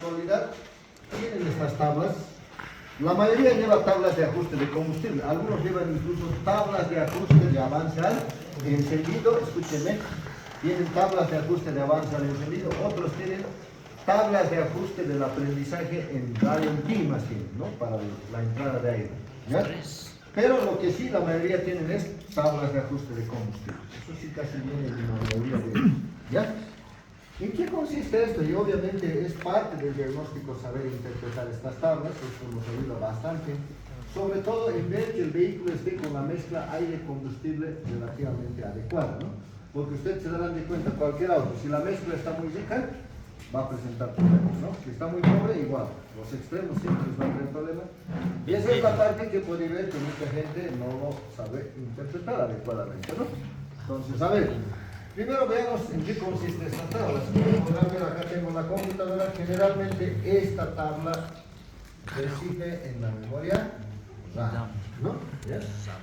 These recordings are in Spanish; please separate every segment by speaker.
Speaker 1: actualidad tienen estas tablas. La mayoría lleva tablas de ajuste de combustible. Algunos llevan incluso tablas de ajuste de avance al encendido. Escúchenme. Tienen tablas de ajuste de avance al encendido. Otros tienen tablas de ajuste del aprendizaje en ralentí más bien, ¿no? Para la entrada de aire. ¿Ya? Pero lo que sí la mayoría tienen es tablas de ajuste de combustible. Eso sí casi viene de la mayoría de ellos. ¿Ya? ¿En qué consiste esto? Y obviamente es parte del diagnóstico saber interpretar estas tablas, esto nos ayuda bastante, sobre todo en ver que el vehículo esté con la mezcla aire-combustible relativamente adecuada, ¿no? Porque ustedes se darán de cuenta, cualquier auto, si la mezcla está muy rica, va a presentar problemas, ¿no? Si está muy pobre, igual, los extremos siempre les van a tener problemas. Y esa es la parte que puede ver que mucha gente no lo sabe interpretar adecuadamente, ¿no? Entonces, a ver. Primero veamos en qué consiste esta tabla. Como podrán ver, acá tengo la computadora. Generalmente esta tabla reside en la memoria RAM, ¿no? ¿Ya? Esta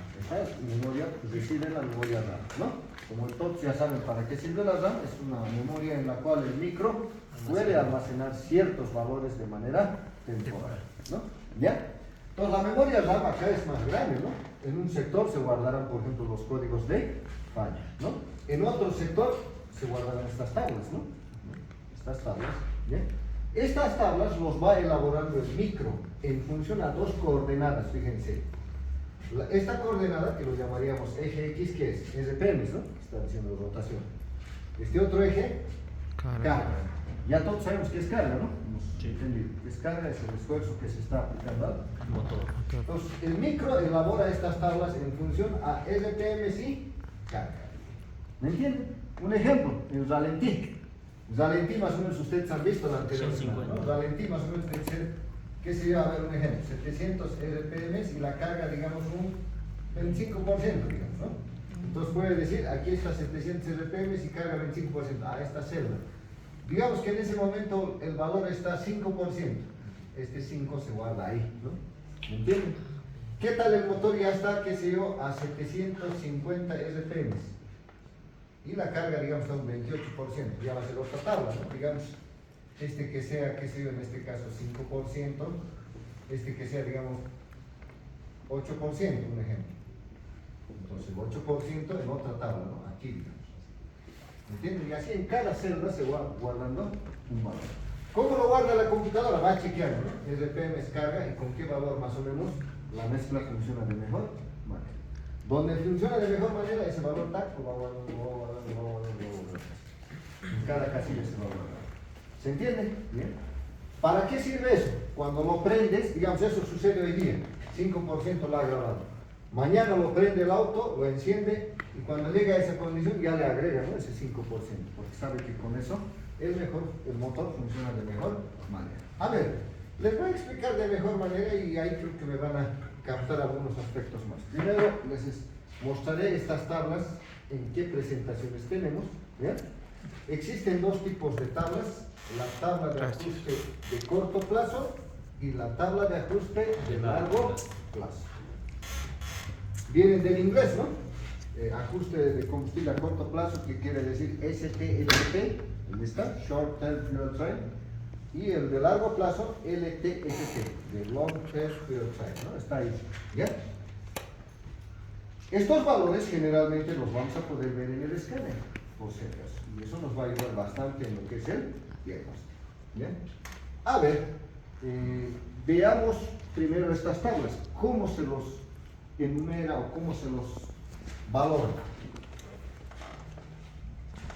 Speaker 1: memoria reside en la memoria RAM, ¿no? Como todos ya saben para qué sirve la RAM, es una memoria en la cual el micro puede almacenar ciertos valores de manera temporal, ¿no? ¿Ya? Entonces la memoria RAM acá es más grande, ¿no? En un sector se guardarán, por ejemplo, los códigos de falla, ¿no? En otro sector se guardarán estas tablas, ¿no? Estas tablas, ¿bien? Estas tablas los va elaborando el micro en función a dos coordenadas, fíjense. Esta coordenada, que lo llamaríamos eje X, ¿qué es? RPMs, ¿no? Está diciendo rotación. Este otro eje, carga. Ya todos sabemos qué es carga, ¿no? Hemos entendido. Es carga, es el esfuerzo que se está aplicando al motor. Entonces, el micro elabora estas tablas en función a RPMs y carga. ¿Me entienden? Un ejemplo, el ralentí. Ralentí más o menos ustedes han visto la anterior, ¿no? Ralentí más o menos debe ser, ¿qué sería? A ver, un ejemplo, 700 RPMs y la carga, digamos, un 25%, digamos, ¿no? Entonces puede decir, aquí está 700 RPMs y carga 25%, a esta celda. Digamos que en ese momento el valor está 5%, este 5 se guarda ahí, ¿no? ¿Me entienden? ¿Qué tal el motor ya está, qué sé yo, a 750 RPMs? Y la carga, digamos, está un 28%, ya va a ser otra tabla, ¿no? Digamos, este que sea, qué sé yo, en este caso 5%, este que sea, digamos, 8%, un ejemplo. Entonces, el 8% en otra tabla, ¿no? Aquí, digamos. ¿Me entienden? Y así en cada celda se va guardando un valor. ¿Cómo lo guarda la computadora? Va chequeando, ¿no? RPM es carga y con qué valor más o menos la mezcla funciona de mejor manera. Donde funciona de mejor manera, ese valor tac, lo va guardando. En cada casilla se va guardando. ¿Se entiende? ¿Bien? ¿Para qué sirve eso? Cuando lo prendes, digamos, eso sucede hoy día, 5% lo ha grabado. Mañana lo prende el auto, lo enciende y cuando llega a esa condición ya le agrega, ¿no? Ese 5%, porque sabe que con eso el motor funciona de mejor manera. A ver, les voy a explicar de mejor manera y ahí creo que me van a captar algunos aspectos más. Primero les mostraré estas tablas en qué presentaciones tenemos. ¿Bien? Existen dos tipos de tablas, la tabla de ajuste de corto plazo y la tabla de ajuste de largo plazo. Vienen del inglés, ¿no? Ajuste de combustible a corto plazo, que quiere decir STLP, ¿dónde está? Short Term Fuel Time. Y el de largo plazo, LTST, de Long Term Fuel Time, ¿no? Está ahí, ¿ya? Estos valores generalmente los vamos a poder ver en el escáner, por si acaso. Y eso nos va a ayudar bastante en lo que es el diagnóstico. ¿Bien? A ver, veamos primero estas tablas. ¿Cómo se los enumera o cómo se los valora?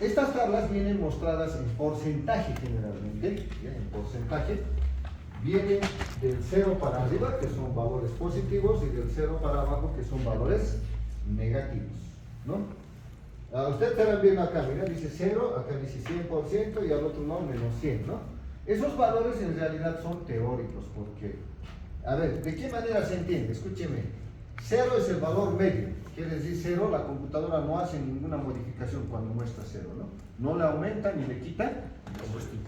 Speaker 1: Estas tablas vienen mostradas en porcentaje generalmente. ¿Bien? En porcentaje. Vienen del 0 para arriba, que son valores positivos, y del 0 para abajo, que son valores negativos, ¿no? Ustedes estarán viendo acá, mira, dice 0, acá dice 100% y al otro lado menos 100, ¿no? Esos valores en realidad son teóricos, porque, a ver, ¿de qué manera se entiende? Escúcheme, 0 es el valor medio, quiere decir 0, la computadora no hace ninguna modificación cuando muestra 0, ¿no? No le aumenta ni le quita combustible.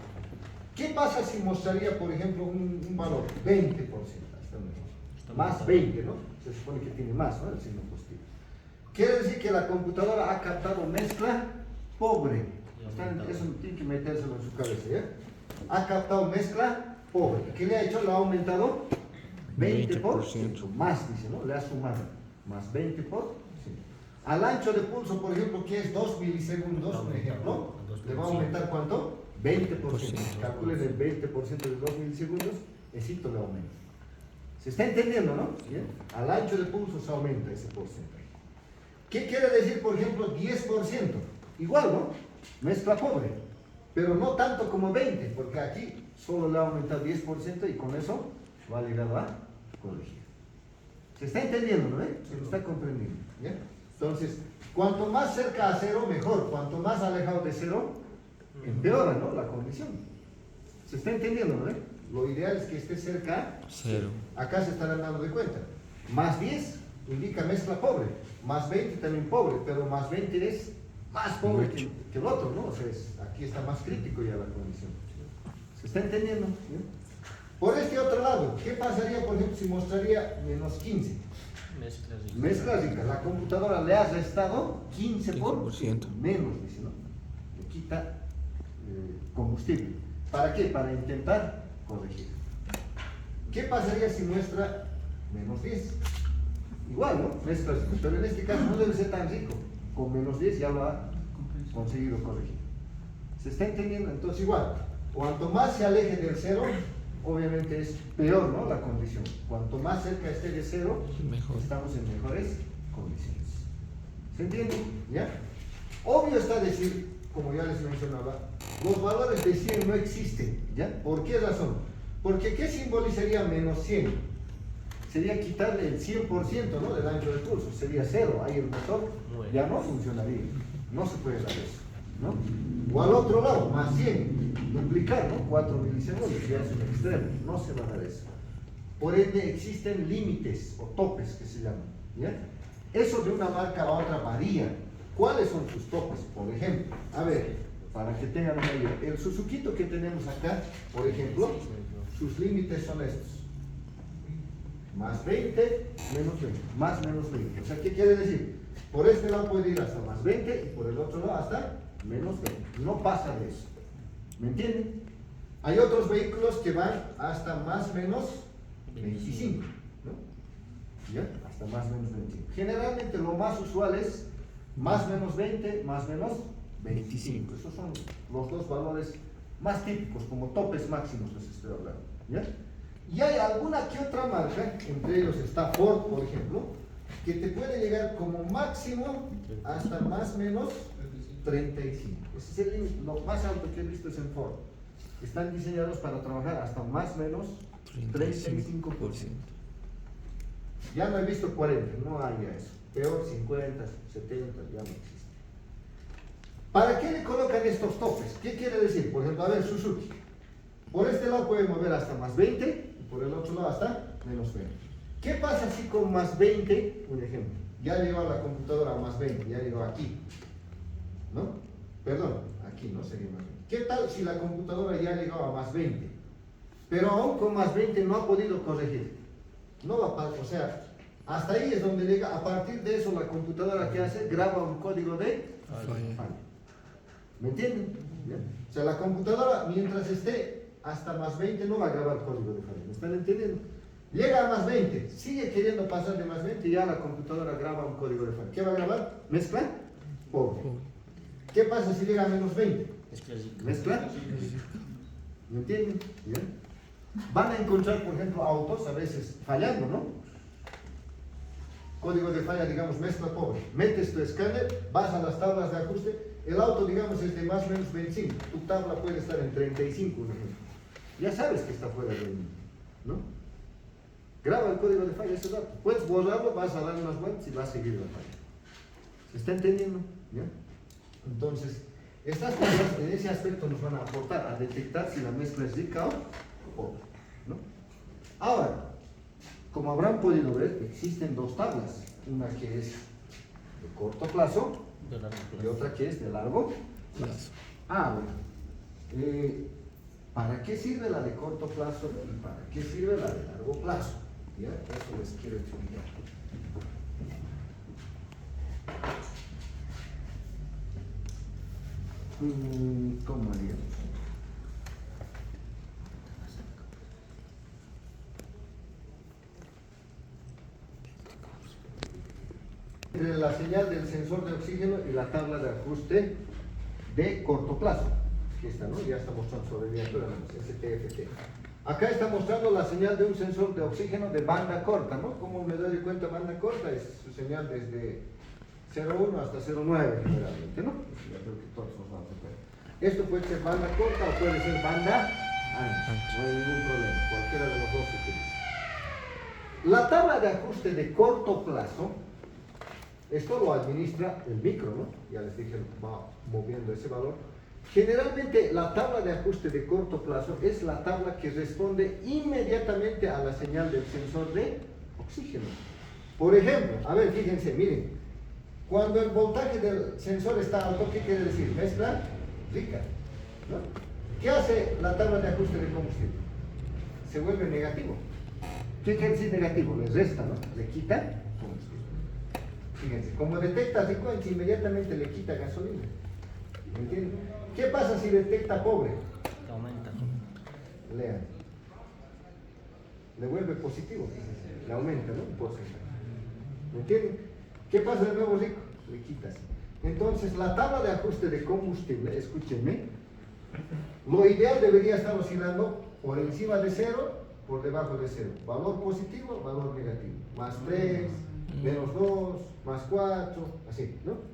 Speaker 1: ¿Qué pasa si mostraría, por ejemplo, un valor 20%? Más 20, ¿no? Se supone que tiene más, ¿no? El signo positivo. Quiere decir que la computadora ha captado mezcla pobre. Eso tiene que metérselo en su cabeza, ¿ya? Ha captado mezcla pobre. ¿Qué le ha hecho? Lo ha aumentado 20%.
Speaker 2: 20%.
Speaker 1: Más, dice, ¿no? Le ha sumado. Más 20%. Al ancho de pulso, por ejemplo, que es 2 milisegundos, por ejemplo, le va a aumentar ¿cuánto? 20%. Calculen el 20% de 2 milisegundos, esito le aumenta. ¿Se está entendiendo, no? ¿Bien? Al ancho de pulso se aumenta ese porcentaje. ¿Qué quiere decir, por ejemplo, 10%? Igual, ¿no? Mezcla pobre, pero no tanto como 20%, porque aquí solo le ha aumentado 10% y con eso va a llegar a corregir. ¿Se está entendiendo, no? ¿Se lo está comprendiendo? ¿Bien? Entonces, cuanto más cerca a cero, mejor. Cuanto más alejado de cero, empeora, ¿no? La condición. ¿Se está entendiendo, no? Lo ideal es que esté cerca.
Speaker 2: Cero.
Speaker 1: Acá se estarán dando de cuenta. Más 10 indica mezcla pobre. Más 20 también pobre, pero más 20 es más pobre que el otro, ¿no? O sea, aquí está más crítico ya la condición. ¿Se está entendiendo? ¿Bien? Por este otro lado, ¿qué pasaría, por ejemplo, si mostraría menos 15? Mezcla rica. La computadora le ha restado 15% menos, dice, ¿no? Le quita combustible. ¿Para qué? Para intentar corregir. ¿Qué pasaría si muestra menos 10? Igual, ¿no? Mezcla rica. Pero en este caso no debe ser tan rico. Con menos 10 ya lo ha conseguido corregir. ¿Se está entendiendo? Entonces igual, cuanto más se aleje del cero, obviamente es peor, ¿no? La condición. Cuanto más cerca esté de cero,
Speaker 2: Mejor.
Speaker 1: estamos en mejores condiciones. ¿Se entiende? ¿Ya? Obvio está decir, como ya les mencionaba, los valores de 100 no existen. ¿Ya? ¿Por qué razón? Porque ¿qué simbolizaría menos 100? Sería quitarle el 100%, ¿no? Del ancho de pulso. Sería cero. Ahí el motor ya no funcionaría. No se puede dar eso, ¿no? O al otro lado, más 100. Duplicar, ¿no? 4 milisegundos, ya es un extremo. No se va a dar eso. Por ende, existen límites o topes que se llaman. ¿Ya? Eso de una marca a otra varía. ¿Cuáles son sus topes? Por ejemplo, a ver, para que tengan una idea, el Suzuquito que tenemos acá, por ejemplo, sus límites son estos. Más 20, menos 20, más menos 20. O sea, ¿qué quiere decir? Por este lado puede ir hasta más 20 y por el otro lado hasta menos 20. No pasa de eso. ¿Me entienden? Hay otros vehículos que van hasta más menos 25, ¿no? ¿Ya? Hasta más menos 25. Generalmente lo más usual es más menos 20, más menos 25. Esos son los dos valores más típicos, como topes máximos les estoy hablando. ¿Ya? Y hay alguna que otra marca, entre ellos está Ford, por ejemplo, que te puede llegar como máximo hasta más menos 35. Ese es el límite. Lo más alto que he visto es en Ford. Están diseñados para trabajar hasta más menos 35%. Ya no he visto 40, no hay ya eso. Peor 50, 70, ya no existe. ¿Para qué le colocan estos topes? ¿Qué quiere decir? Por ejemplo, a ver, Suzuki. Por este lado puede mover hasta más 20 y por el otro lado hasta menos 20. ¿Qué pasa si con más 20, un ejemplo, ya llegó la computadora a más 20, ya llegó aquí? ¿No? Perdón, aquí no sería más 20. ¿Qué tal si la computadora ya llegó a más 20? Pero aún con más 20 no ha podido corregir. No va a pasar, o sea, hasta ahí es donde llega. A partir de eso la computadora que hace, graba un código de falla. ¿Me entienden? ¿Bien? O sea, la computadora mientras esté hasta más 20 no va a grabar código de falla. ¿Me están entendiendo? Llega a más 20, sigue queriendo pasar de más 20 y ya la computadora graba un código de falla. ¿Qué va a grabar? ¿Mezcla? Pobre. ¿Qué pasa si llega a menos 20? ¿Mezcla? ¿Me entienden? ¿Bien? Van a encontrar, por ejemplo, autos a veces fallando, ¿no? Código de falla, digamos, mezcla pobre. Metes tu escáner, vas a las tablas de ajuste, el auto, digamos, es de más o menos 25. Tu tabla puede estar en 35, por ejemplo. Ya sabes que está fuera del límite, ¿no? Graba el código de falla ese dato. Puedes borrarlo, vas a dar unas vueltas y va a seguir la falla. ¿Se está entendiendo? ¿Ya? Entonces, estas cosas en ese aspecto nos van a aportar a detectar si la mezcla es rica o pobre, ¿no? Ahora, como habrán podido ver, existen dos tablas. Una que es de corto plazo y otra que es de largo plazo. Bueno. ¿Para qué sirve la de corto plazo y para qué sirve la de largo plazo? ¿Ya? Eso les quiero explicar. ¿Cómo haríamos? entre la señal del sensor de oxígeno y la tabla de ajuste de corto plazo. Aquí está, ¿no? Ya está mostrando sobre miniatura, STFT. Acá está mostrando la señal de un sensor de oxígeno de banda corta, ¿no? Como me doy cuenta, banda corta es su señal desde 0,1 hasta 0,9 generalmente, ¿no? Yo creo que todos nos vamos a ver. Esto puede ser banda corta o puede ser banda ancha, no hay ningún problema, cualquiera de los dos se utiliza. La tabla de ajuste de corto plazo, esto lo administra el micro, ¿no? Ya les dije, va moviendo ese valor. Generalmente la tabla de ajuste de corto plazo es la tabla que responde inmediatamente a la señal del sensor de oxígeno. Por ejemplo, a ver, fíjense, miren, cuando el voltaje del sensor está alto, ¿qué quiere decir? Mezcla rica, ¿no? ¿Qué hace la tabla de ajuste de combustible? Se vuelve negativo. ¿Qué quiere decir negativo? Le resta, ¿no? Le quita combustible. Fíjense, como detecta frecuencia, inmediatamente le quita gasolina. ¿Me entienden? ¿Qué pasa si detecta pobre?
Speaker 2: Aumenta.
Speaker 1: Lean. Le vuelve positivo, le aumenta, ¿no? Un porcentaje. ¿Me entienden? ¿Qué pasa de nuevo rico? Le quitas. Entonces, la tabla de ajuste de combustible, escúchenme, lo ideal debería estar oscilando por encima de 0, por debajo de 0. Valor positivo, valor negativo. Más 3, menos 2, más 4, así, ¿no?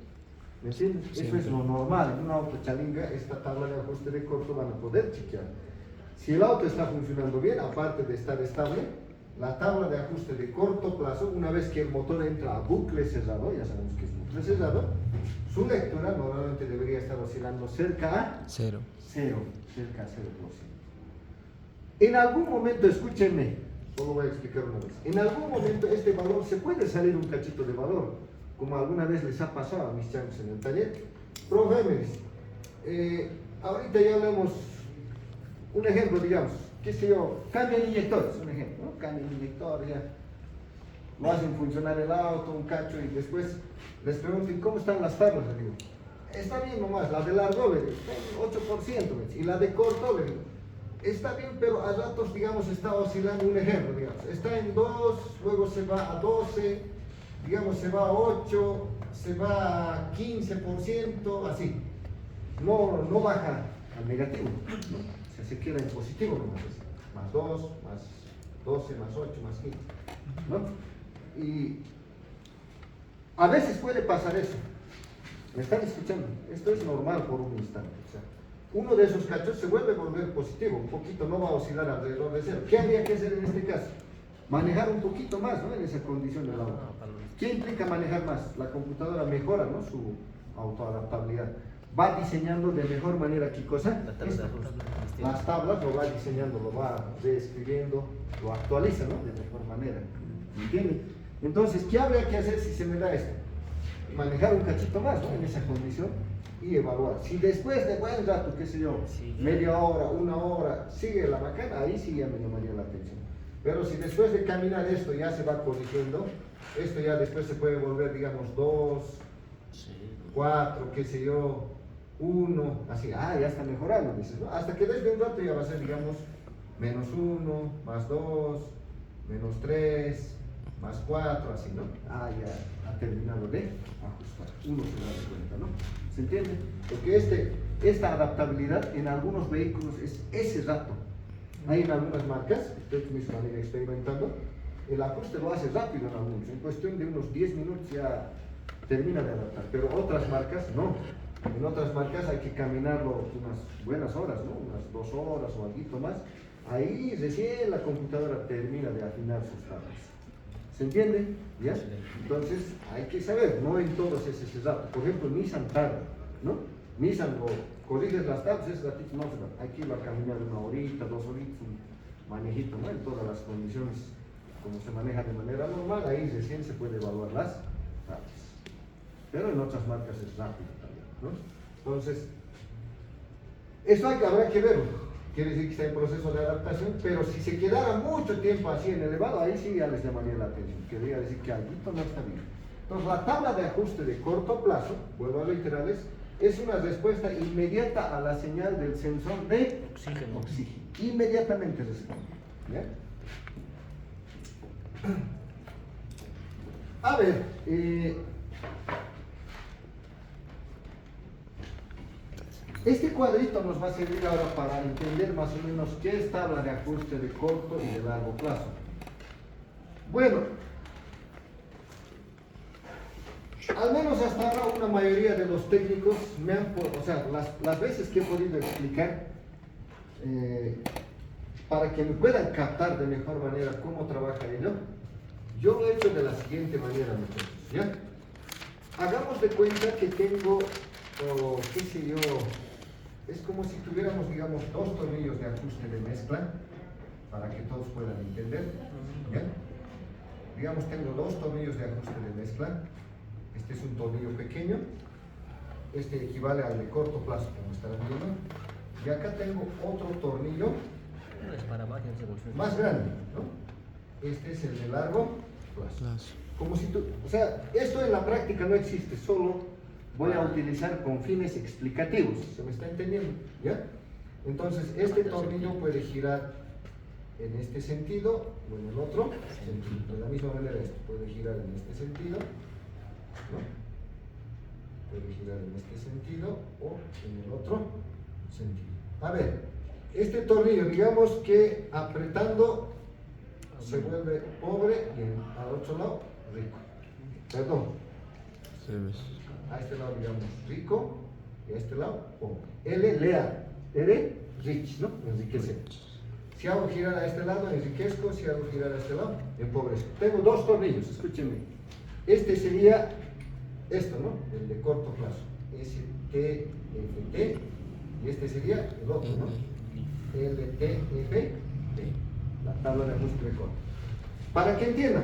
Speaker 1: ¿Me entiendes?
Speaker 2: Sí,
Speaker 1: eso es lo normal. En un auto chalinga, esta tabla de ajuste de corto van a poder chequear. Si el auto está funcionando bien, aparte de estar estable, la tabla de ajuste de corto plazo, una vez que el motor entra a bucle cerrado, ya sabemos que es bucle cerrado, su lectura normalmente debería estar oscilando cerca a
Speaker 2: 0.
Speaker 1: cerca a 0%. En algún momento, escúchenme, solo voy a explicar una vez, en algún momento este valor se puede salir un cachito de valor, como alguna vez les ha pasado a mis changos en el taller. Profe, me dice, ahorita ya hablamos, un ejemplo, digamos, qué sé yo, cambian inyectores, un ejemplo, ¿no? Cambian inyectores, ya lo hacen funcionar el auto, un cacho, y después les pregunto, ¿y cómo están las tablas? Le digo, está bien nomás, la de largo, le digo, 8%, me dice, y la de corto, le digo, está bien, pero a ratos, digamos, está oscilando, un ejemplo, digamos, está en 2, luego se va a 12, digamos, se va a 8, se va a 15%, así. No baja al negativo, ¿no? O sea, se queda en positivo nomás, más 2, más 12, más 8, más 15, ¿no? Y a veces puede pasar eso. ¿Me están escuchando? Esto es normal por un instante. O sea, uno de esos cachos se vuelve a volver positivo, un poquito, no va a oscilar alrededor de 0. ¿Qué habría que hacer en este caso? Manejar un poquito más, ¿no? En esa condición del auto. ¿Qué implica manejar más? La computadora mejora, ¿no? Su autoadaptabilidad. Va diseñando de mejor manera, ¿qué cosa? Las tablas lo va diseñando, lo va reescribiendo, lo actualiza, ¿no? De mejor manera. ¿Me entienden? Entonces, ¿qué habría que hacer si se me da esto? Manejar un cachito más, ¿no? En esa condición y evaluar. Si después de buen rato, qué sé yo, media hora, una hora, sigue la macana, ahí sí ya me llamaría la atención. Pero si después de caminar esto ya se va corrigiendo, esto ya después se puede volver, digamos, 2, 4, qué sé yo, 1, así, ya está mejorando, dices, ¿no? Hasta que después de un rato ya va a ser, digamos, menos 1, más 2, menos 3, más 4, así, ¿no? Ya ha terminado de ajustar. Uno se da cuenta, ¿no? ¿Se entiende? Porque esta adaptabilidad en algunos vehículos es ese rato. Hay en algunas marcas, ustedes mismos van a ir experimentando, el ajuste lo hace rápido en algunos, en cuestión de unos 10 minutos ya termina de adaptar, pero otras marcas no. En otras marcas hay que caminarlo unas buenas horas, ¿no? Unas 2 horas o algo más. Ahí recién la computadora termina de afinar sus tablas. ¿Se entiende? ¿Ya? Entonces hay que saber, no en todos es ese rato. Por ejemplo, Nissan tarda, ¿no? Nissan corriges las tablas, ese ratito no se va. Hay que ir a caminar 1 horita, 2 horitas, un manejito, ¿no? En todas las condiciones como se maneja de manera normal, ahí recién se puede evaluar las tablas. Pero en otras marcas es rápido también, ¿no? Entonces, esto habrá que verlo. Quiere decir que está en proceso de adaptación, pero si se quedara mucho tiempo así en elevado, ahí sí ya les llamaría la atención. Querría decir que algo no está bien. Entonces, la tabla de ajuste de corto plazo, vuelvo a reiterarles, es una respuesta inmediata a la señal del sensor de oxígeno. Inmediatamente responde. ¿Ya? A ver, Este cuadrito nos va a servir ahora para entender más o menos qué es tabla de ajuste de corto y de largo plazo. Bueno, al menos hasta ahora una mayoría de los técnicos me han, o sea, las veces que he podido explicar, para que me puedan captar de mejor manera cómo trabaja ello, yo lo he hecho de la siguiente manera, muchachos, ¿ya? Hagamos de cuenta que tengo, qué sé yo, es como si tuviéramos, digamos, dos tornillos de ajuste de mezcla, para que todos puedan entender, ¿ya? Digamos, tengo dos tornillos de ajuste de mezcla. Este es un tornillo pequeño, este equivale al de corto plazo, como estarán viendo, y acá tengo otro tornillo más grande, ¿no? Este es el de largo plazo. Como si tú, o sea, esto en la práctica no existe, solo voy a utilizar con fines explicativos, ¿se me está entendiendo? ¿Ya? Entonces, este tornillo puede girar en este sentido o en el otro sentido. De la misma manera, esto puede girar en este sentido, ¿no? Puede girar en este sentido o en el otro sentido. A ver, este tornillo, digamos que apretando se vuelve pobre y al otro lado rico. Perdón. A este lado, digamos, rico y a este lado pobre. L, lea. R, rich, ¿no? Enriquecer. Si hago girar a este lado, enriquezco. Si hago girar a este lado, empobrezco. Tengo dos tornillos, escúchenme. Este sería esto, ¿no? El de corto plazo. S, T, F, T. Y este sería el otro, ¿no? L, T, F, T. La tabla de ajuste de corto. Para que entiendan,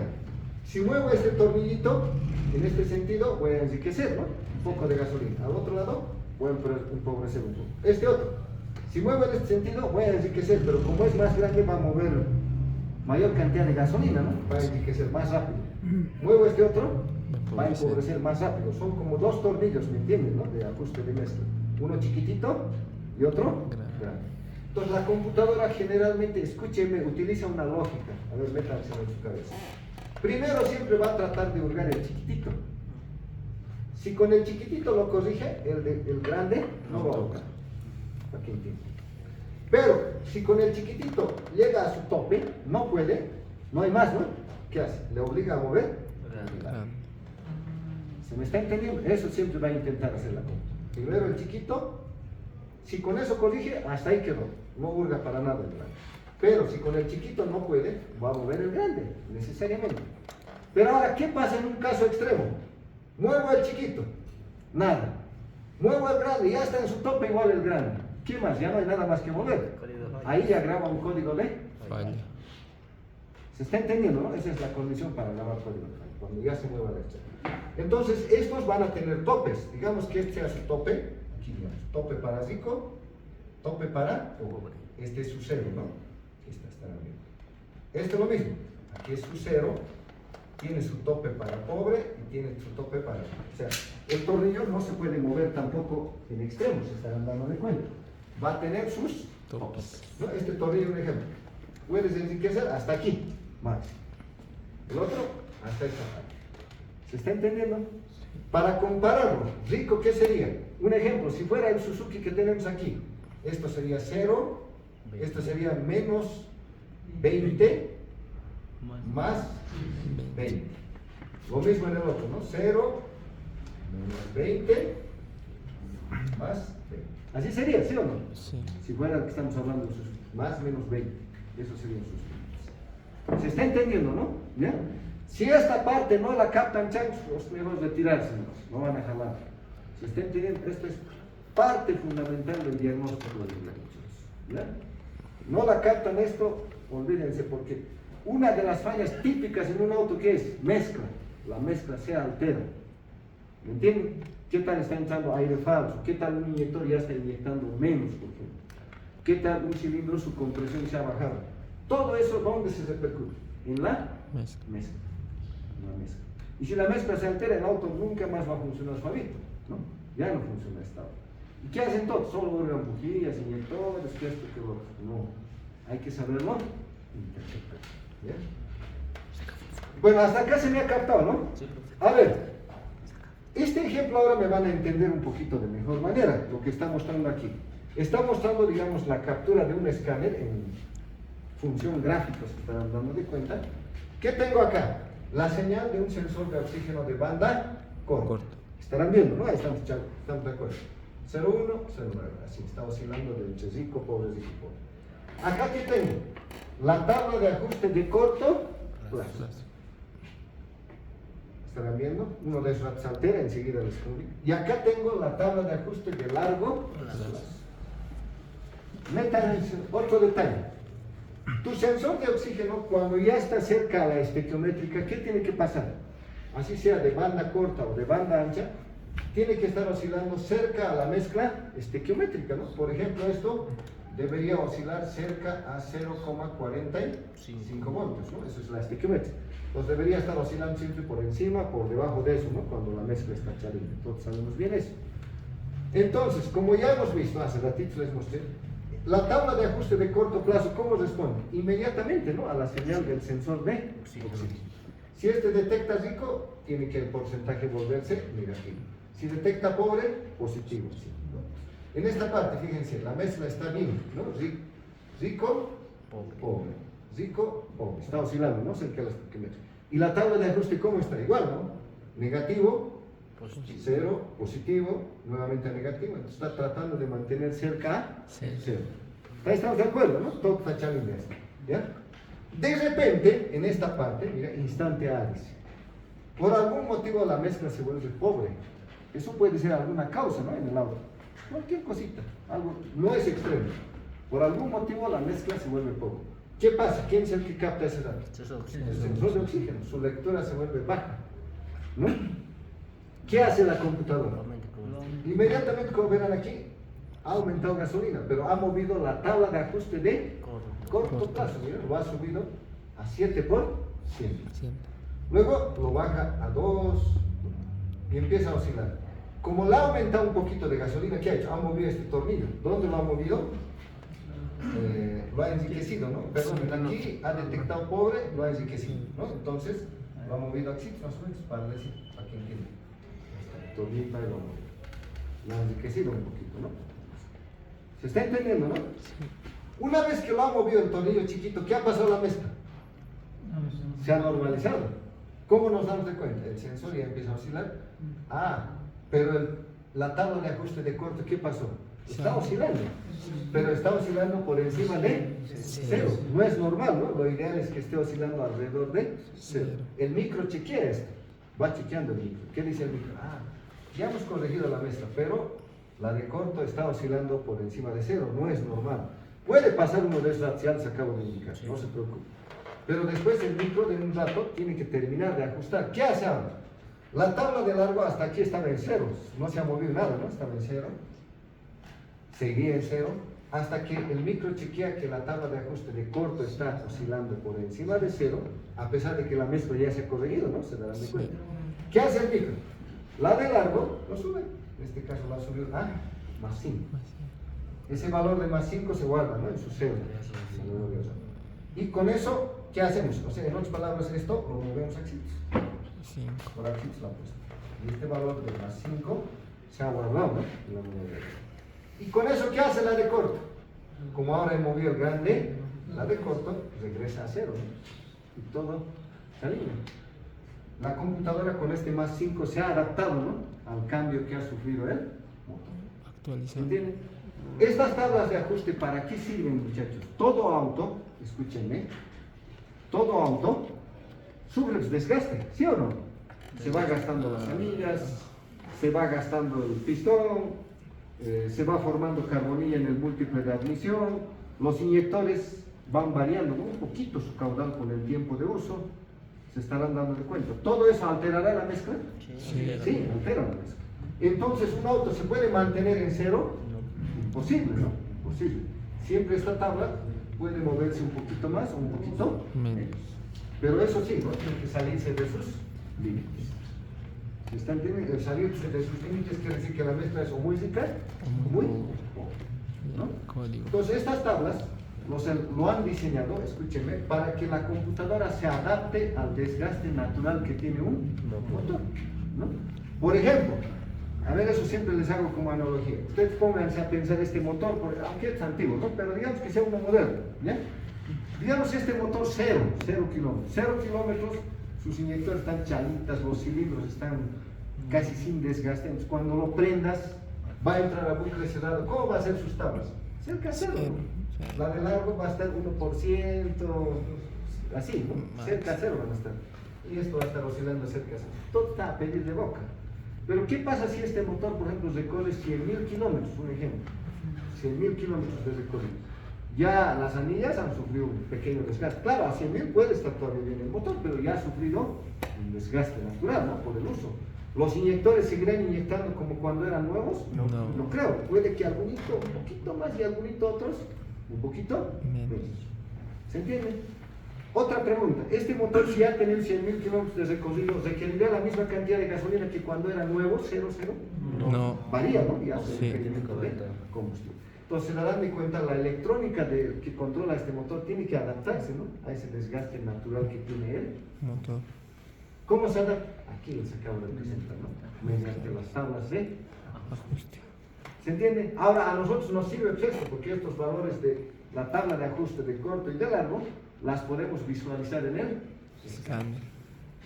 Speaker 1: si muevo este tornillito en este sentido, voy a enriquecer, ¿no? Un poco de gasolina. Al otro lado, voy a empobrecer un poco. Este otro. Si muevo en este sentido, voy a enriquecer, pero como es más grande, va a mover mayor cantidad de gasolina, ¿no? Va a enriquecer más rápido. Muevo este otro, va a empobrecer más rápido. Son como dos tornillos, ¿me entienden, no? De ajuste de mezcla. Uno chiquitito y otro grande. Entonces, la computadora generalmente, escúcheme, utiliza una lógica. A ver, métanse en su cabeza. Primero siempre va a tratar de hurgar el chiquitito. Si con el chiquitito lo corrige, el grande no lo va a hurgar. Para que entiendan. Pero, si con el chiquitito llega a su tope, no puede, no hay más, ¿no? ¿Qué hace? ¿Le obliga a mover? ¿Se me está entendiendo? Eso siempre va a intentar hacer la compra. Primero el chiquito, si con eso corrige, hasta ahí quedó. No hurga para nada el grande. Pero si con el chiquito no puede, va a mover el grande, necesariamente. Pero ahora, ¿qué pasa en un caso extremo? Muevo el chiquito, nada. Muevo el grande, ya está en su tope igual el grande. ¿Qué más? Ya no hay nada más que mover. Ahí ya graba un código de falla. ¿Se está entendiendo, no? Esa es la condición para grabar código de falla, cuando ya se mueva la extremo. Entonces, estos van a tener topes. Digamos que este sea su tope. Aquí, digamos, tope para rico, tope para pobre. Este es su cero, ¿no? Esta estará bien. Este es lo mismo. Aquí es su cero. Tiene su tope para pobre y tiene su tope para rico. O sea, el tornillo no se puede mover tampoco en extremos, se estarán dando de cuenta. Va a tener sus topes, ¿no? Este tornillo, un ejemplo. Puedes enriquecer hasta aquí, máximo. El otro, hasta esta parte. ¿Se está entendiendo? Para compararlo, rico, ¿qué sería? Un ejemplo, si fuera el Suzuki que tenemos aquí, esto sería 0, esto sería menos 20 más 20. Lo mismo en el otro, ¿no? 0, menos 20 más 20. Así sería, ¿sí o no? Sí. Si fuera que estamos hablando de sus más menos 20, eso serían sus límites. ¿Se está entendiendo, no? ¿Ya? Si esta parte no la captan, changos, los mejor retirarse, no van a jalar. ¿Se está entendiendo? Esto es parte fundamental del diagnóstico de los ¿ya? No la captan esto, olvídense, porque una de las fallas típicas en un auto, ¿qué es? Mezcla. La mezcla se altera. ¿Me entienden? ¿Qué tal está entrando aire falso? ¿Qué tal un inyector ya está inyectando menos, por ejemplo? ¿Qué tal un cilindro, su compresión se ha bajado? Todo eso, ¿dónde se repercute? En la mezcla. En la mezcla. Y si la mezcla se altera, el auto nunca más va a funcionar suavito, ¿no? Ya no funciona esta hora. ¿Y qué hacen todos? Solo hurgan bujillas, inyectores, que esto, que lo otro. No. Hay que saberlo interpretar. ¿Ya? Bueno, hasta acá se me ha captado, ¿no? A ver, Este ejemplo ahora me van a entender un poquito de mejor manera, lo que está mostrando aquí. Está mostrando, digamos, la captura de un escáner en función gráfica, se están dando de cuenta. ¿Qué tengo acá? La señal de un sensor de oxígeno de banda corta. Estarán viendo, ¿no? Ahí estamos de acuerdo. 0,1, 0,9, así está oscilando de entre rico, pobre, rico, pobre. Acá que tengo la tabla de ajuste de corto plazo. ¿Estarán viendo? Uno de esos se altera, enseguida les descubrí. Y acá tengo la tabla de ajuste de largo plazo. Metan otro detalle. Tu sensor de oxígeno, cuando ya está cerca a la estequiométrica, ¿qué tiene que pasar? Así sea de banda corta o de banda ancha, tiene que estar oscilando cerca a la mezcla estequiométrica, ¿no? Por ejemplo, esto debería oscilar cerca a 0,45 voltios, ¿no? Eso es la estequiométrica. Entonces debería estar oscilando siempre por encima, por debajo de eso, ¿no? Cuando la mezcla está chalina. Entonces sabemos bien eso. Entonces, como ya hemos visto, hace ratito les mostré, la tabla de ajuste de corto plazo, ¿cómo responde? Inmediatamente, ¿no? A la señal del sensor de oxígeno. Si este detecta rico, tiene que el porcentaje volverse negativo. Si detecta pobre, positivo. Sí. En esta parte, fíjense, la mezcla está bien, ¿no? Rico, pobre. Rico, pobre. Está oscilando, ¿no? Cerca de la estequiométrica. Y la tabla de ajuste, ¿cómo está? Igual, ¿no? Negativo, positivo. 0, positivo, nuevamente negativo. Entonces está tratando de mantener cerca a 0. Ahí estamos de acuerdo, ¿no? Todo está echando ¿ya? De repente, en esta parte, mira, instante A dice, por algún motivo la mezcla se vuelve pobre. Eso puede ser alguna causa, ¿no? En el auto. Cualquier cosita, algo, no es extremo. Por algún motivo la mezcla se vuelve pobre. ¿Qué pasa? ¿Quién es el que capta ese dato? El sensor de oxígeno. Su lectura se vuelve baja, ¿no? ¿Qué hace la computadora? Inmediatamente, como verán aquí, ha aumentado gasolina, pero ha movido la tabla de ajuste de corto plazo. Miren, lo ha subido a 7 por 100. Luego lo baja a 2 y empieza a oscilar. Como le ha aumentado un poquito de gasolina, ¿qué ha hecho? Ha movido este tornillo. ¿Dónde lo ha movido? Lo ha enriquecido, ¿no? Perdón, aquí ha detectado pobre, lo ha enriquecido, ¿no? Entonces lo ha movido aquí, más o menos, para decir, para que entiendan. El tornillo lo ha enriquecido un poquito, ¿no? ¿Se está entendiendo, no? Una vez que lo ha movido el tornillo chiquito, ¿qué ha pasado a la mezcla? Se ha normalizado. ¿Cómo nos damos de cuenta? El sensor ya empieza a oscilar. Pero la tabla de ajuste de corto, ¿qué pasó? Está oscilando, pero está oscilando por encima de 0. No es normal, ¿no? Lo ideal es que esté oscilando alrededor de 0. El micro chequea esto, va chequeando el micro. ¿Qué dice el micro? Ya hemos corregido la mezcla, pero la de corto está oscilando por encima de 0, no es normal. Puede pasar uno de esos, ya les acabo de indicar, no se preocupe. Pero después el micro de un rato tiene que terminar de ajustar. ¿Qué hace ahora? La tabla de largo hasta aquí estaba en 0, no se ha movido nada, ¿no? Estaba en 0, seguía en 0, hasta que el micro chequea que la tabla de ajuste de corto está oscilando por encima de 0, a pesar de que la mezcla ya se ha corregido, ¿no? Se darán de cuenta. ¿Qué hace el micro? La de largo lo sube, en este caso la subió a más 5. Ese valor de más 5 se guarda, ¿no? En su cédula. Y con eso, ¿qué hacemos? O sea, en otras palabras, esto lo movemos aquí. Por aquí se la puesto. Y este valor de más 5 se ha guardado, ¿no? En la moneda. Y con eso, ¿qué hace la de corto? Como ahora he movido el grande, la de corto regresa a 0, ¿no? Y todo salió. La computadora con este más 5 se ha adaptado, ¿no? Al cambio que ha sufrido el motor. ¿Entienden? Estas tablas de ajuste, ¿para qué sirven, muchachos? Todo auto, escúchenme, todo auto sufre desgaste, ¿sí o no? Se va gastando las anillas, se va gastando el pistón, se va formando carbonilla en el múltiple de admisión, los inyectores van variando, ¿no? Un poquito su caudal con el tiempo de uso, se estarán dando de cuenta. ¿Todo eso alterará la mezcla? Sí, altera la mezcla. Entonces, ¿un auto se puede mantener en 0? Imposible, ¿no? Imposible. Siempre esta tabla puede moverse un poquito más o un poquito menos. Pero eso sí, ¿no? Tiene que salirse de sus límites. ¿Se está entendiendo? El salirse de sus límites quiere decir que la mezcla es o muy rica o muy pobre, ¿no? Entonces, estas tablas lo han diseñado, escúchenme, para que la computadora se adapte al desgaste natural que tiene un motor, ¿no? Por ejemplo, a ver, eso siempre les hago como analogía. Ustedes pónganse a pensar este motor, aunque es antiguo, ¿no? Pero digamos que sea uno moderno, ¿ya? Digamos este motor 0 kilómetros. 0 kilómetros, sus inyectores están chalitas, los cilindros están casi sin desgaste. Entonces, cuando lo prendas, va a entrar a bucle cerrado. ¿Cómo va a ser sus tablas? Cerca de 0, ¿no? La de largo va a estar 1%, así, ¿no? Cerca de 0 van a estar. Y esto va a estar oscilando cerca de 0. Todo está a pedir de boca. Pero ¿qué pasa si este motor, por ejemplo, recorre 100.000 kilómetros? Un ejemplo. 100.000 kilómetros de recorrido. Ya las anillas han sufrido un pequeño desgaste. Claro, a 100.000 puede estar todavía bien el motor, pero ya ha sufrido un desgaste natural, ¿no? Por el uso. ¿Los inyectores seguirán inyectando como cuando eran nuevos? No creo. Puede que algunito, un poquito más y algunito otros, un poquito menos. ¿Se entiende? Otra pregunta. ¿Este motor, si ya tiene 100.000 kilómetros de recorrido, requeriría la misma cantidad de gasolina que cuando era nuevo, 0?
Speaker 2: No.
Speaker 1: Varía, ¿no? Ya se
Speaker 2: Sí.
Speaker 1: requerimiento de combustible. Entonces, se darán de cuenta, la electrónica que controla este motor tiene que adaptarse, ¿no? A ese desgaste natural que tiene el
Speaker 2: Motor.
Speaker 1: ¿Cómo se adapta? Aquí les acabo de presentar, ¿no? Mediante las tablas de
Speaker 2: Ajuste.
Speaker 1: ¿Se entiende? Ahora, a nosotros nos sirve esto, porque estos valores de la tabla de ajuste de corto y de largo, las podemos visualizar en el
Speaker 2: Escáner.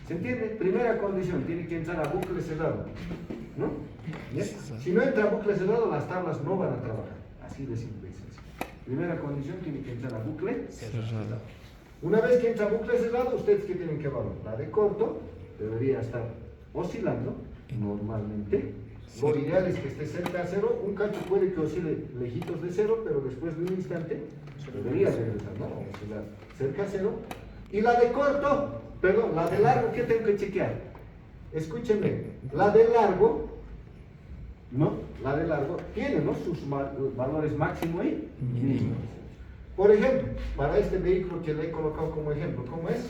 Speaker 1: ¿Se entiende? Primera condición, tiene que entrar a bucle cerrado, ¿no? ¿Bien?
Speaker 2: Exacto.
Speaker 1: Si no entra a bucle cerrado, las tablas no van a trabajar. Así de simple y sencillo. Primera condición, tiene que entrar a bucle
Speaker 2: Cerrado.
Speaker 1: Una vez que entra a bucle cerrado, ustedes que tienen que evaluar. La de corto debería estar oscilando normalmente. Lo ideal es que esté cerca a 0. Un cacho puede que oscile lejitos de 0, pero después de un instante debería regresar, ¿no? Oscilar cerca a 0. Y la de corto, perdón, la de largo, ¿qué tengo que chequear? Escúchenme, la de largo, ¿no? La de largo tiene, ¿no? Sus valores máximo y mínimo. Por ejemplo, para este vehículo que le he colocado como ejemplo, ¿cómo es?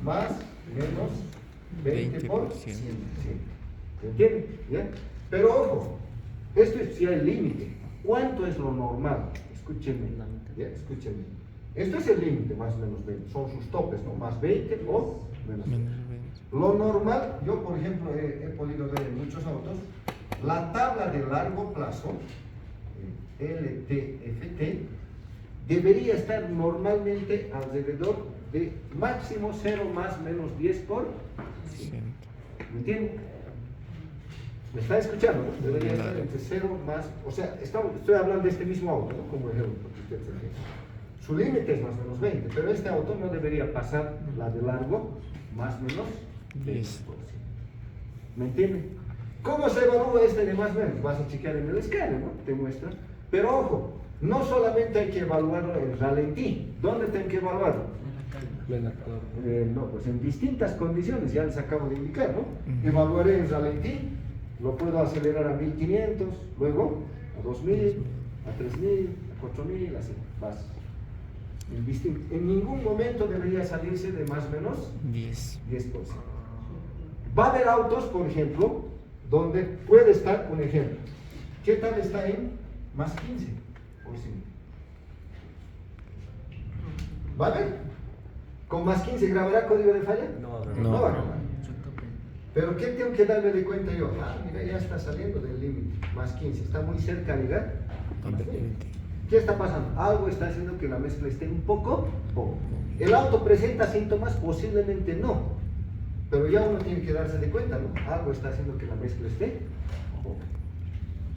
Speaker 1: Más, menos, 20%. ¿Se entiende? ¿Ya? Pero ojo, esto es si hay límite. ¿Cuánto es lo normal? Escúchenme. ¿Ya? Escúchenme. Esto es el límite, más o menos 20. Son sus topes, ¿no? Más 20 o menos 20. Lo normal, yo por ejemplo he podido ver en muchos autos, la tabla de largo plazo, LTFT, debería estar normalmente alrededor de máximo 0 más menos 10%. ¿Me entiende? ¿Me está escuchando? ¿No? Debería estar entre 0 más, o sea, estoy hablando de este mismo auto, ¿no? Como ejemplo, porque usted se entiende. Su límite es más o menos 20, pero este auto no debería pasar la de largo más o menos 10%. ¿Me entiende? ¿Cómo se evalúa este de más o menos? Vas a chequear en el escáner, ¿no? Te muestra. Pero ojo, no solamente hay que evaluarlo en ralentí. ¿Dónde tengo que evaluarlo? No, pues en distintas condiciones, ya les acabo de indicar, ¿no? Evaluaré en ralentí, lo puedo acelerar a 1500, luego a 2000, a 3000, a 4000, así, vas. En ningún momento debería salirse de más o menos 10%. Va a haber autos, por ejemplo, donde puede estar, un ejemplo, ¿qué tal está en más 15%? ¿Va a haber? ¿Con más 15 grabará código de falla? No va a grabar. Pero ¿qué tengo que darme de cuenta yo? Ah, mira, ya está saliendo del límite, más 15, está muy cerca de llegar. ¿Qué está pasando? Algo está haciendo que la mezcla esté un poco. ¿El auto presenta síntomas? Posiblemente no. Pero ya uno tiene que darse de cuenta, ¿no? Algo está haciendo que la mezcla esté.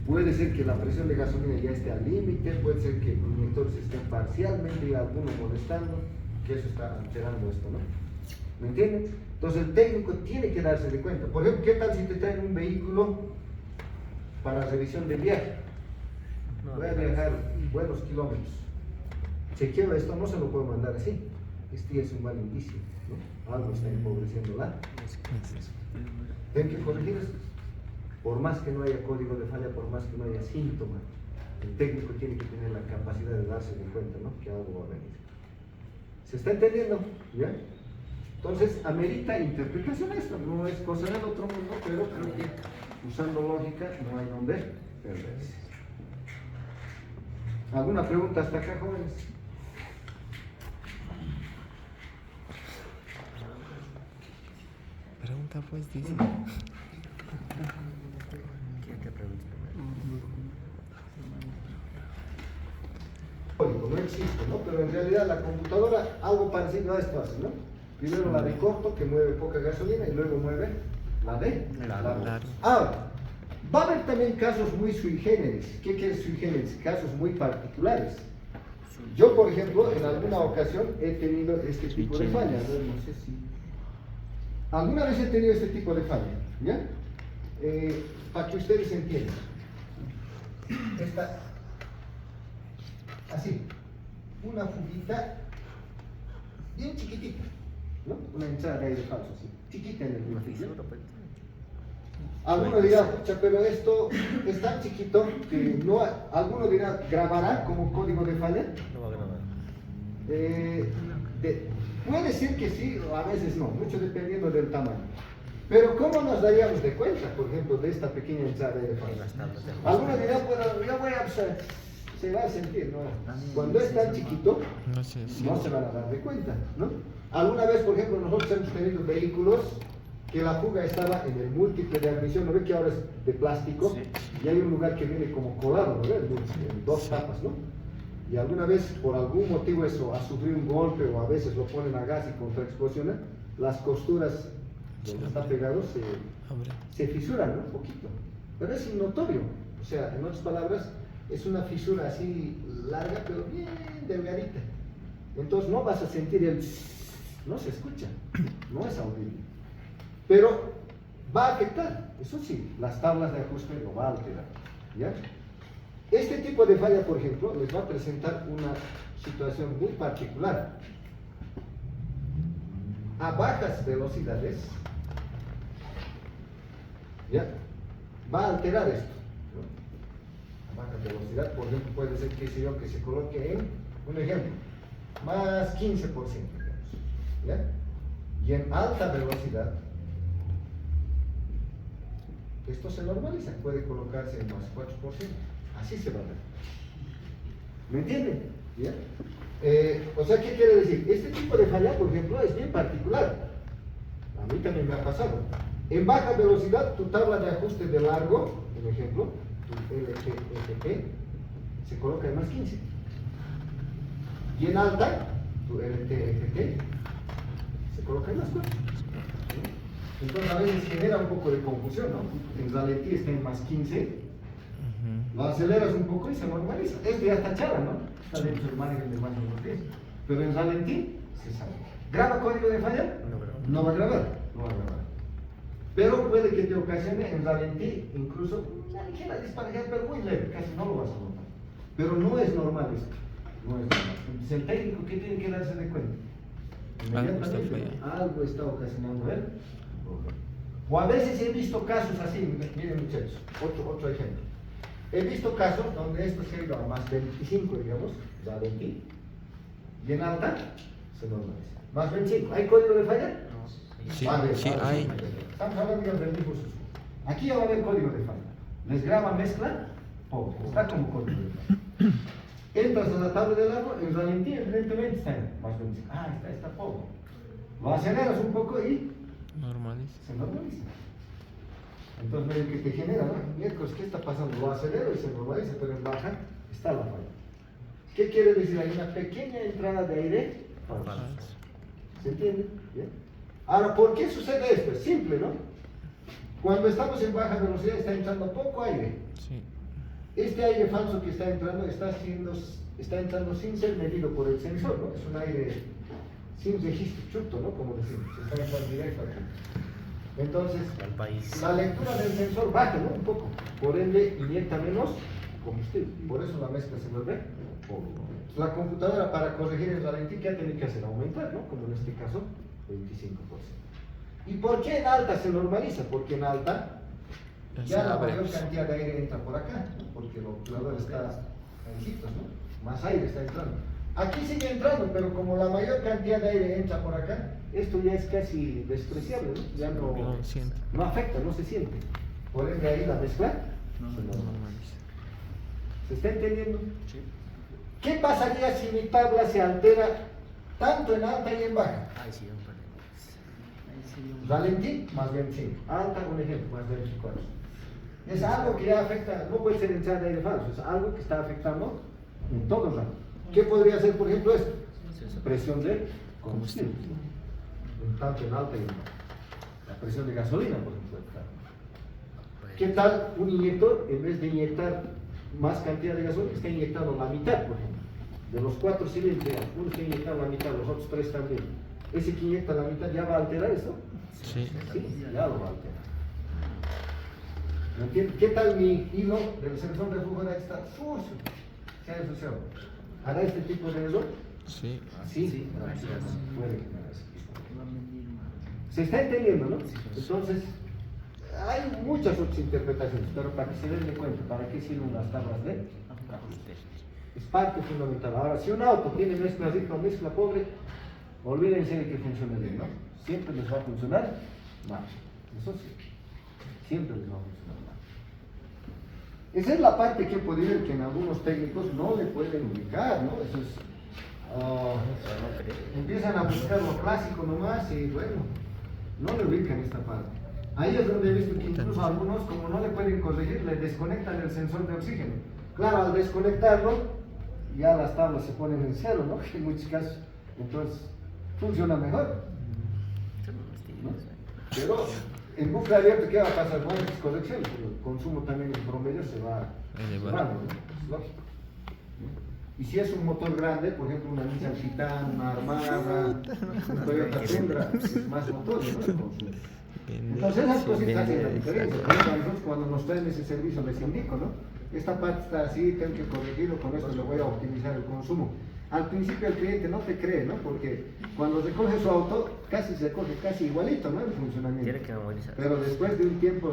Speaker 1: Puede ser que la presión de gasolina ya esté al límite, puede ser que los inyectores estén parcialmente y alguno molestando, que eso está alterando esto, ¿no? ¿Me entiendes? Entonces el técnico tiene que darse de cuenta. Por ejemplo, ¿qué tal si te traen un vehículo para revisión de viaje? Voy a viajar buenos kilómetros. Chequeo esto, no se lo puedo mandar así. Este es un mal indicio, ¿no? Algo está empobreciendo la. Tienen que corregir esto. Por más que no haya código de falla, por más que no haya síntoma, el técnico tiene que tener la capacidad de darse de cuenta, ¿no? Que algo va a venir. ¿Se está entendiendo? ¿Ya? Entonces, amerita interpretación esto. No es cosa del otro mundo, pero creo que usando lógica no hay donde perderse. ¿Alguna pregunta hasta acá, jóvenes?
Speaker 2: Pregunta pues, dice.
Speaker 3: ¿Quién te pregunta primero?
Speaker 1: No existe, ¿no? Pero en realidad la computadora algo parecido a esto hace, ¿no? Primero la de corto, que mueve poca gasolina, y luego mueve la de largo. Ahora, va a haber también casos muy sui generis. ¿Qué quiere sui generis? Casos muy particulares. Yo, por ejemplo, en alguna ocasión he tenido este tipo de falla. A ver, no sé si... Alguna vez he tenido este tipo de falla, ¿ya? Para que ustedes entiendan. Esta... Así, una fuguita bien chiquitita, ¿no? Una entrada de aire falso, así, chiquita en el edificio. Alguno dirá, pucha, pero esto es tan chiquito que no, alguno dirá, ¿grabará como código de falla?
Speaker 3: No va a grabar.
Speaker 1: Puede ser que sí, o a veces no, mucho dependiendo del tamaño. Pero ¿cómo nos daríamos de cuenta, por ejemplo, de esta pequeña entrada de aire falso? Alguno dirá, bueno, yo voy a... se va a sentir, ¿no? Cuando es tan chiquito, no se van a dar de cuenta, ¿no? Alguna vez, por ejemplo, nosotros hemos tenido vehículos que la fuga estaba en el múltiple de admisión, ¿no ve que ahora es de plástico? Sí. Y hay un lugar que viene como colado, ¿no ve? En dos tapas, ¿no? Y alguna vez, por algún motivo eso, ha sufrido un golpe o a veces lo ponen a gas y contraexplosiona, las costuras donde está pegado se fisuran, ¿no? Un poquito. Pero es notorio, o sea, en otras palabras, es una fisura así larga, pero bien delgadita. Entonces no vas a sentir el... no se escucha, no es audible. Pero va a afectar, eso sí, las tablas de ajuste lo va a alterar, ¿ya? Este tipo de falla, por ejemplo, les va a presentar una situación muy particular. A bajas velocidades, ¿ya? Va a alterar esto. Baja velocidad, por ejemplo, puede ser que se coloque en, un ejemplo, más 15%, digamos, ¿ya? Y en alta velocidad, esto se normaliza, puede colocarse en más 4%, así se va a ver. ¿Me entienden? ¿Ya? O sea, ¿qué quiere decir? Este tipo de falla, por ejemplo, es bien particular. A mí también me ha pasado. En baja velocidad, tu tabla de ajuste de largo, por ejemplo, tu LTFP se coloca en más 15. Y en alta, tu LTFP se coloca en más 4. Entonces a veces genera un poco de confusión, ¿no? En ralentí está en más 15, lo aceleras un poco y se normaliza. Esto ya está chava, ¿no? Está dentro del margen de más de unos 10. Pero en ralentí se sabe. ¿Graba código de falla? No va a grabar. No va a grabar. Pero puede que te ocasione en ralentí incluso una ligera disparidad, pero muy leve, casi no lo vas a notar. Pero no es normal esto, no es normal. Entonces el técnico, ¿qué tiene que darse de cuenta? Inmediatamente algo está ocasionando él. O a veces he visto casos así, miren muchachos, otro ejemplo. He visto casos donde esto se ha ido a más 25, digamos, ralentí, y en alta se normaliza. Más 25, ¿hay código de falla?
Speaker 2: Sí,
Speaker 1: vale,
Speaker 2: sí hay.
Speaker 1: Estamos hablando del mismo uso. Aquí ya va a haber código de falla. Les graba mezcla, poco, está como código de falla. Entras a la tabla de largo, en ralentí evidentemente está en más 25. Está poco. Lo aceleras un poco y se normaliza. Entonces medio que te genera, ¿no? Miércoles, ¿qué está pasando? Lo acelero y se normaliza, pero en baja está la falla. ¿Qué quiere decir? Hay una pequeña entrada de aire falso. ¿Se entiende? ¿Bien? Ahora, ¿por qué sucede esto? Es simple, ¿no? Cuando estamos en baja velocidad está entrando poco aire. Sí. Este aire falso que está entrando está entrando sin ser medido por el sensor, ¿no? Es un aire sin registro, chuto, ¿no? Como decimos, está entrando directo aquí. Entonces, la lectura del sensor baja, ¿no? Un poco. Por ende, inyecta menos combustible. Por eso la mezcla se vuelve poco. La computadora, para corregir el ralentí, ¿qué tiene que hacer? Aumentar, ¿no? Como en este caso, 25%. ¿Y por qué en alta se normaliza? Porque en alta ya la mayor cantidad de aire entra por acá, ¿no? Porque el obturador está en hitos, ¿no? Más aire está entrando. Aquí sigue entrando, pero como la mayor cantidad de aire entra por acá, esto ya es casi despreciable, ¿no? Ya no afecta, no se siente. Por ende ahí la mezcla se normaliza. ¿Se está entendiendo? Sí. ¿Qué pasaría si mi tabla se altera tanto en alta y en baja? Ralentí, más 25. Alta, un ejemplo, más 24. Es algo que ya afecta, no puede ser entrada de aire falso, es algo que está afectando en todo el rato. ¿Qué podría ser, por ejemplo, esto? Presión de combustible. Tanto en alta y en baja. La presión de gasolina, por ejemplo. ¿Qué tal un inyector, en vez de inyectar más cantidad de gasolina, está inyectando la mitad, por ejemplo? De los 4 cilindros, uno está inyectando la mitad, los otros 3 también. Ese que inyecta la mitad ya va a alterar eso.
Speaker 2: Sí.
Speaker 1: Sí, ya lo va a alterar. ¿Me entiendes? ¿Qué tal mi hilo del sensor de flujo de está sucio? Se ha ensuciado. ¿Hará este tipo de error?
Speaker 2: Sí.
Speaker 1: Sí, puede que no. Se está entendiendo, ¿no? Entonces, hay muchas otras interpretaciones, pero para que se den de cuenta, ¿para qué sirven las tablas de ajuste? Es parte fundamental. Ahora, si un auto tiene mezcla rica o mezcla pobre, olvídense de que funcione bien, ¿no? Siempre les va a funcionar mal. Eso sí, siempre les va a funcionar mal. Esa es la parte que he podido ver que en algunos técnicos no le pueden ubicar, ¿no? Eso es, empiezan a buscar lo clásico nomás y bueno, no le ubican esta parte. Ahí es donde he visto que incluso algunos, como no le pueden corregir, le desconectan el sensor de oxígeno. Claro, al desconectarlo, ya las tablas se ponen en cero, ¿no? En muchos casos, entonces funciona mejor, ¿no? Pero en bucle abierto, ¿qué va a pasar? No hay corrección, el consumo también en promedio se va elevando, ¿no? Es lógico. Y si es un motor grande, por ejemplo una Nissan Titan, una Armada, un Toyota Tundra, es más motor, ¿no? El consumo. Entonces esas cositas hacen la diferencia. Nosotros cuando nos traen ese servicio les indico, ¿no? Esta parte está así, tengo que corregirlo, con esto le voy a optimizar el consumo. Al principio el cliente no te cree, ¿no? Porque cuando recoge su auto, casi se coge casi igualito, ¿no? El funcionamiento.
Speaker 3: Tiene que memorizar.
Speaker 1: Pero después de un tiempo